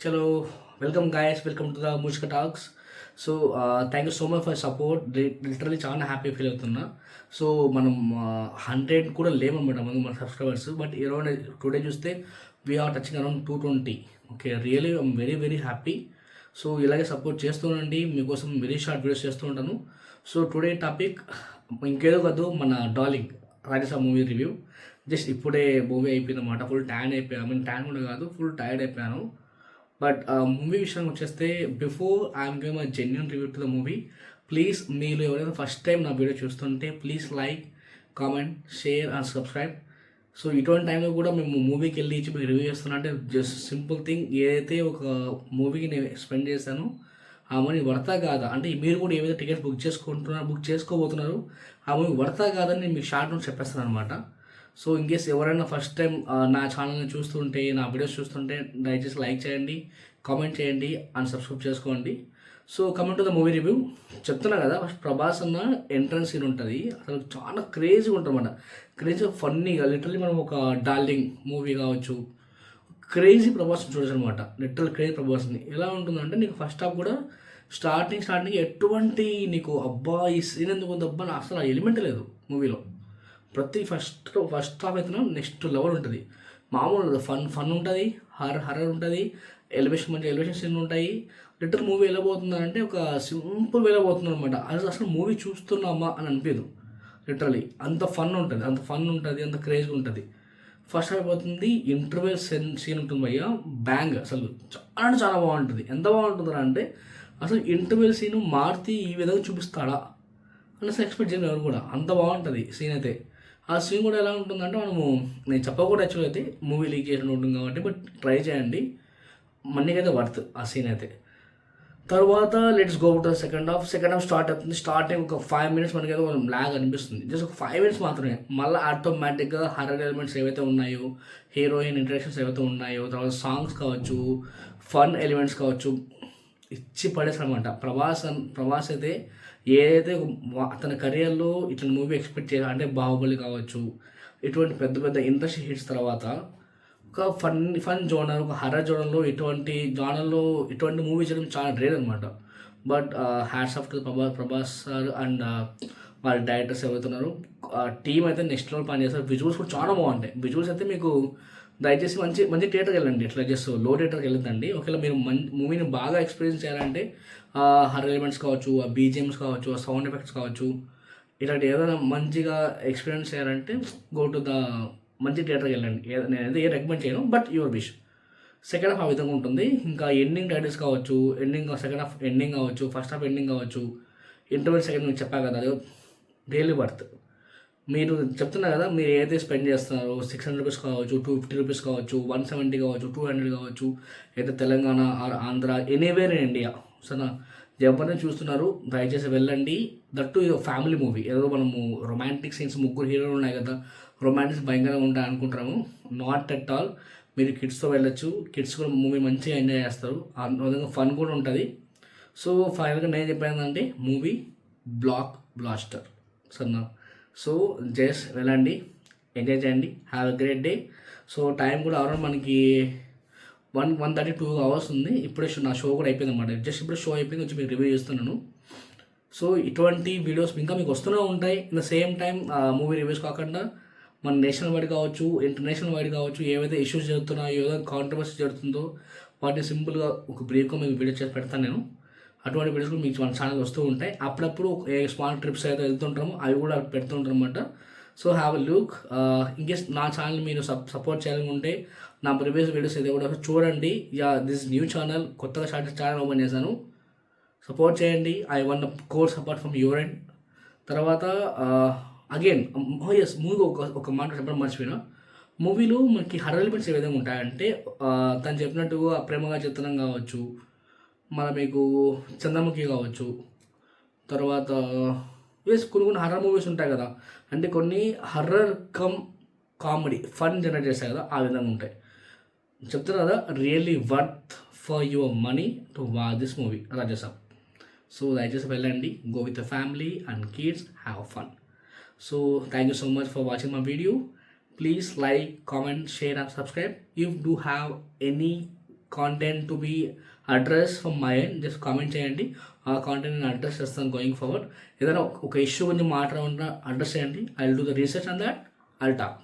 చలో welcome guys, welcome to the Mushka talks. So thank you so much for support. Literally చాలా happy feel అవుతున్నా. So మనం 100 కూడా లేమన్నమాట మన సబ్స్క్రైబర్స్. బట్ ఈరోజు టుడే చూస్తే we're touching around 220. Okay, really I'm very very happy. So ఇలాగే సపోర్ట్ చేస్తూనండి, మీకోసం వెరీ షార్ట్ వీడియోస్ చేస్తూ ఉంటాను. సో టుడే టాపిక్ ఇంకేదో కాదు, మన డార్లింగ్ రాజసభ మూవీ రివ్యూ. జస్ట్ ఇప్పుడే మూవీ అయిపోయింది అన్నమాట. ఫుల్ ట్యాన్ అయిపోయాను. ఐ మీన్ ట్యాన్ కూడా కాదు, ఫుల్ టైర్డ్ అయిపోయాను. బట్ మూవీ విషయానికి వచ్చేస్తే before I'm giving my genuine review to the movie, please మీరు ఎవరైనా ఫస్ట్ టైం నా వీడియో చూస్తుంటే please like, comment, share and subscribe. So ఇటువంటి టైంలో కూడా మేము మూవీకి వెళ్ళి ఇచ్చి మీకు రివ్యూ చేస్తున్నా అంటే జస్ట్ సింపుల్ థింగ్. ఏదైతే ఒక మూవీకి నేను స్పెండ్ చేశానో ఆ మనీ వర్తా కాదా, అంటే మీరు కూడా ఏవైతే టికెట్స్ బుక్ చేసుకోబోతున్నారు ఆ మూవీ వర్తా కాదని నేను మీకు షార్ట్ నోట్ చెప్పేస్తాను అనమాట. సో ఇన్ కేస్ ఎవరైనా ఫస్ట్ టైం నా ఛానల్ని చూస్తుంటే, నా వీడియోస్ చూస్తుంటే దయచేసి లైక్ చేయండి, కామెంట్ చేయండి అండ్ సబ్స్క్రైబ్ చేసుకోండి. So coming to the movie review చెప్తున్నా కదా, ఫస్ట్ ప్రభాస్ అన్న ఎంట్రన్స్ సీన్ ఉంటుంది. అసలు చాలా క్రేజీగా ఉంటుంది అన్నమాట. క్రేజీగా ఫన్నీగా, లిటరలీ మనం ఒక డార్లింగ్ మూవీ కావచ్చు, క్రేజీ ప్రభాస్ని చూడొచ్చు అనమాట. లిటరల్ క్రేజీ ప్రభాస్ని. ఎలా ఉంటుందంటే నీకు ఫస్ట్ హాఫ్ కూడా స్టార్టింగ్ ఎటువంటి నీకు అబ్బా ఈ సీన్ ఎందుకు ఉంది అబ్బా అసలు ఆ ఎలిమెంట్ లేదు మూవీలో. ప్రతి ఫస్ట్ హాఫ్ అయితే నెక్స్ట్ లెవెల్ ఉంటుంది. మామూలు ఫన్ ఉంటుంది, హర్రర్ ఉంటుంది, మంచి ఎలివేషన్ సీన్ ఉంటాయి. లిటరల్ మూవీ వెళ్ళబోతుందంటే ఒక సింపుల్ వెళ్ళబోతుంది అనమాట. అసలు మూవీ చూస్తున్నామా అని అనిపించదు. లిటరలీ అంత ఫన్ ఉంటుంది, అంత క్రేజ్గా ఉంటుంది. ఫస్ట్ అయిపోతుంది ఇంటర్వెల్ సీన్ ఉంటుంది భయ్య, బ్యాంగ్. అసలు చాలా బాగుంటుంది. ఎంత బాగుంటుందా అంటే అసలు ఇంటర్వెల్ సీన్ మారుతి ఈ విధంగా చూపిస్తాడా అని అసలు ఎక్స్పెక్ట్ చేయను ఎవరు కూడా. అంత బాగుంటుంది సీన్ అయితే. ఆ సీన్ కూడా ఎలా ఉంటుందంటే నేను చెప్పకూడదు యాక్చువల్ అయితే, మూవీ లీక్ చేసిన ఉంటుంది కాబట్టి, బట్ ట్రై చేయండి, మనకైతే వర్త్ ఆ సీన్ అయితే. తర్వాత let's go to second half start అవుతుంది. స్టార్టింగ్ ఒక 5 minutes మనకైతే లాగ్ అనిపిస్తుంది. జస్ట్ ఒక 5 minutes మాత్రమే. మళ్ళీ ఆటోమేటిక్గా హర్రర్ ఎలిమెంట్స్ ఏవైతే ఉన్నాయో, హీరోయిన్ ఇంట్రడక్షన్స్ ఏవైతే ఉన్నాయో, తర్వాత సాంగ్స్ కావచ్చు, ఫన్ ఎలిమెంట్స్ కావచ్చు, ఇచ్చి పడేసారనమాట. ప్రభాస్ అయితే ఏదైతే అతని కెరియర్లో ఇట్లా మూవీ ఎక్స్పెక్ట్ చేయాలి అంటే బాహుబలి కావచ్చు, ఇటువంటి పెద్ద పెద్ద ఇండస్ట్రీ హిట్స్ తర్వాత ఒక ఫన్ జోనర్, ఒక హర్రర్ జోనర్లో ఇటువంటి మూవీ చేయడం చాలా రేర్ అనమాట. But hats off to Prabhas sir and వాళ్ళ డైరెక్టర్స్ ఎవరైతున్నారో టీం అయితే నెక్స్ట్ లెవెల్ పని చేస్తారు. విజువల్స్ కూడా చాలా బాగుంటాయి. విజువల్స్ అయితే మీకు దయచేసి మంచి థియేటర్కి వెళ్ళండి. ఇట్లా జస్ట్ లో థియేటర్కి వెళ్ళొద్దండి. ఒకవేళ మీరు మూవీని బాగా ఎక్స్పీరియన్స్ చేయాలంటే హర్రర్ ఎలిమెంట్స్ కావచ్చు, ఆ బీజిఎమ్స్ కావచ్చు, ఆ సౌండ్ ఎఫెక్ట్స్ కావచ్చు, ఇలాంటి ఏదైనా మంచిగా ఎక్స్పీరియన్స్ చేయాలంటే గో టు ద మంచి థియేటర్కి వెళ్ళండి. నేనైతే రికమెండ్ చేయను, but your wish. Second half ఆ విధంగా ఉంటుంది. ఇంకా ఎండింగ్ టైటిల్స్ కావచ్చు, సెకండ్ హాఫ్ ఎండింగ్ కావచ్చు, ఫస్ట్ హాఫ్ ఎండింగ్ కావచ్చు, ఇంటర్వెల్ సెకండ్ మీకు చెప్పా కదా, అది రియల్లీ వర్త్. మీరు చెప్తున్నారు కదా, మీరు ఏదైతే స్పెండ్ చేస్తున్నారో 600 రూపీస్ కావచ్చు, 250 రూపీస్ కావచ్చు, 170 కావచ్చు, 200 కావచ్చు, అయితే Telangana or Andhra anywhere in India, సరేనా, ఎవరైనా చూస్తున్నారు దయచేసి వెళ్ళండి. దట్టు ఇది ఫ్యామిలీ మూవీ. ఏదో మనము రొమాంటిక్ సీన్స్, ముగ్గురు హీరోలు ఉన్నాయి కదా, రొమాంటిక్స్ భయంకరంగా ఉంటాయి అనుకుంటున్నాము. Not at all. మీరు కిడ్స్తో వెళ్ళొచ్చు. కిడ్స్ కూడా మూవీ మంచిగా ఎంజాయ్ చేస్తారు. ఆ విధంగా ఫన్ కూడా ఉంటుంది. సో ఫైనల్గా నేను చెప్పానంటే మూవీ బ్లాక్ బ్లాస్టర్, సరేనా. సో జస్ట్ వెళ్ళండి, ఎంజాయ్ చేయండి, have a great day. So time కూడా అరౌండ్ మనకి 1:32 hours ఉంది. ఇప్పుడే నా షో కూడా అయిపోయింది అన్నమాట. జస్ట్ ఇప్పుడు షో అయిపోయింది, వచ్చి మీకు రివ్యూ చేస్తున్నాను. సో ఇటువంటి వీడియోస్ ఇంకా మీకు వస్తూనే ఉంటాయి. In the same time movie reviews కాకుండా మన నేషనల్ వైడ్ కావచ్చు, ఇంటర్నేషనల్ వైడ్ కావచ్చు, ఏవైతే ఇష్యూస్ జరుగుతున్నాయో, ఏదైతే కాంట్రవర్సీ జరుగుతుందో వాటిని సింపుల్గా ఒక బ్రీఫ్గా మీకు వీడియో చేసి పెడతాను నేను. అటువంటి వీడియోస్ కూడా మీకు మన ఛానల్ వస్తూ ఉంటాయి. అప్పుడప్పుడు ఏ స్మాల్ ట్రిప్స్ అయితే వెళ్తుంటామో అవి కూడా పెడుతుంటారు అనమాట. So have a look. In case నా ఛానల్ మీరు సపోర్ట్ చేయాలనుకుంటే నా ప్రీవియస్ వీడియోస్ అయితే కూడా చూడండి. దిస్ న్యూ ఛానల్, కొత్తగా ఛానల్ ఓపెన్ చేశాను, సపోర్ట్ చేయండి. I want core support from your end. తర్వాత అగైన్ ఎస్, మూవీ ఒక మాట చెప్పడం మర్చిపోయినా. మూవీలో మనకి హర్రర్ ఎలిమెంట్స్ ఏ విధంగా ఉంటాయంటే తను చెప్పినట్టుగా ప్రేమగా చిత్రం కావచ్చు, మన మీకు చంద్రముఖి కావచ్చు, తర్వాత కొన్ని హర్రర్ మూవీస్ ఉంటాయి కదా, అంటే కొన్ని హర్రర్ కామెడీ ఫన్ జనరేట్ చేస్తాయి కదా, ఆ విధంగా ఉంటాయి. చెప్తున్నా కదా, really worth for your money to watch this movie Rajasaab. So దయచేసి వెళ్ళండి, go with the family and kids, have fun. So thank you so much for watching my video. Please like, comment, share and subscribe. If you have any content to be address from my end, just comment చేయండి. ఆ content నేను address చేస్తాను going forward. ఏదైనా ఒక issue గురించి మాట్లాడాలన్నా address చేయండి. I will do the research on that, I will talk.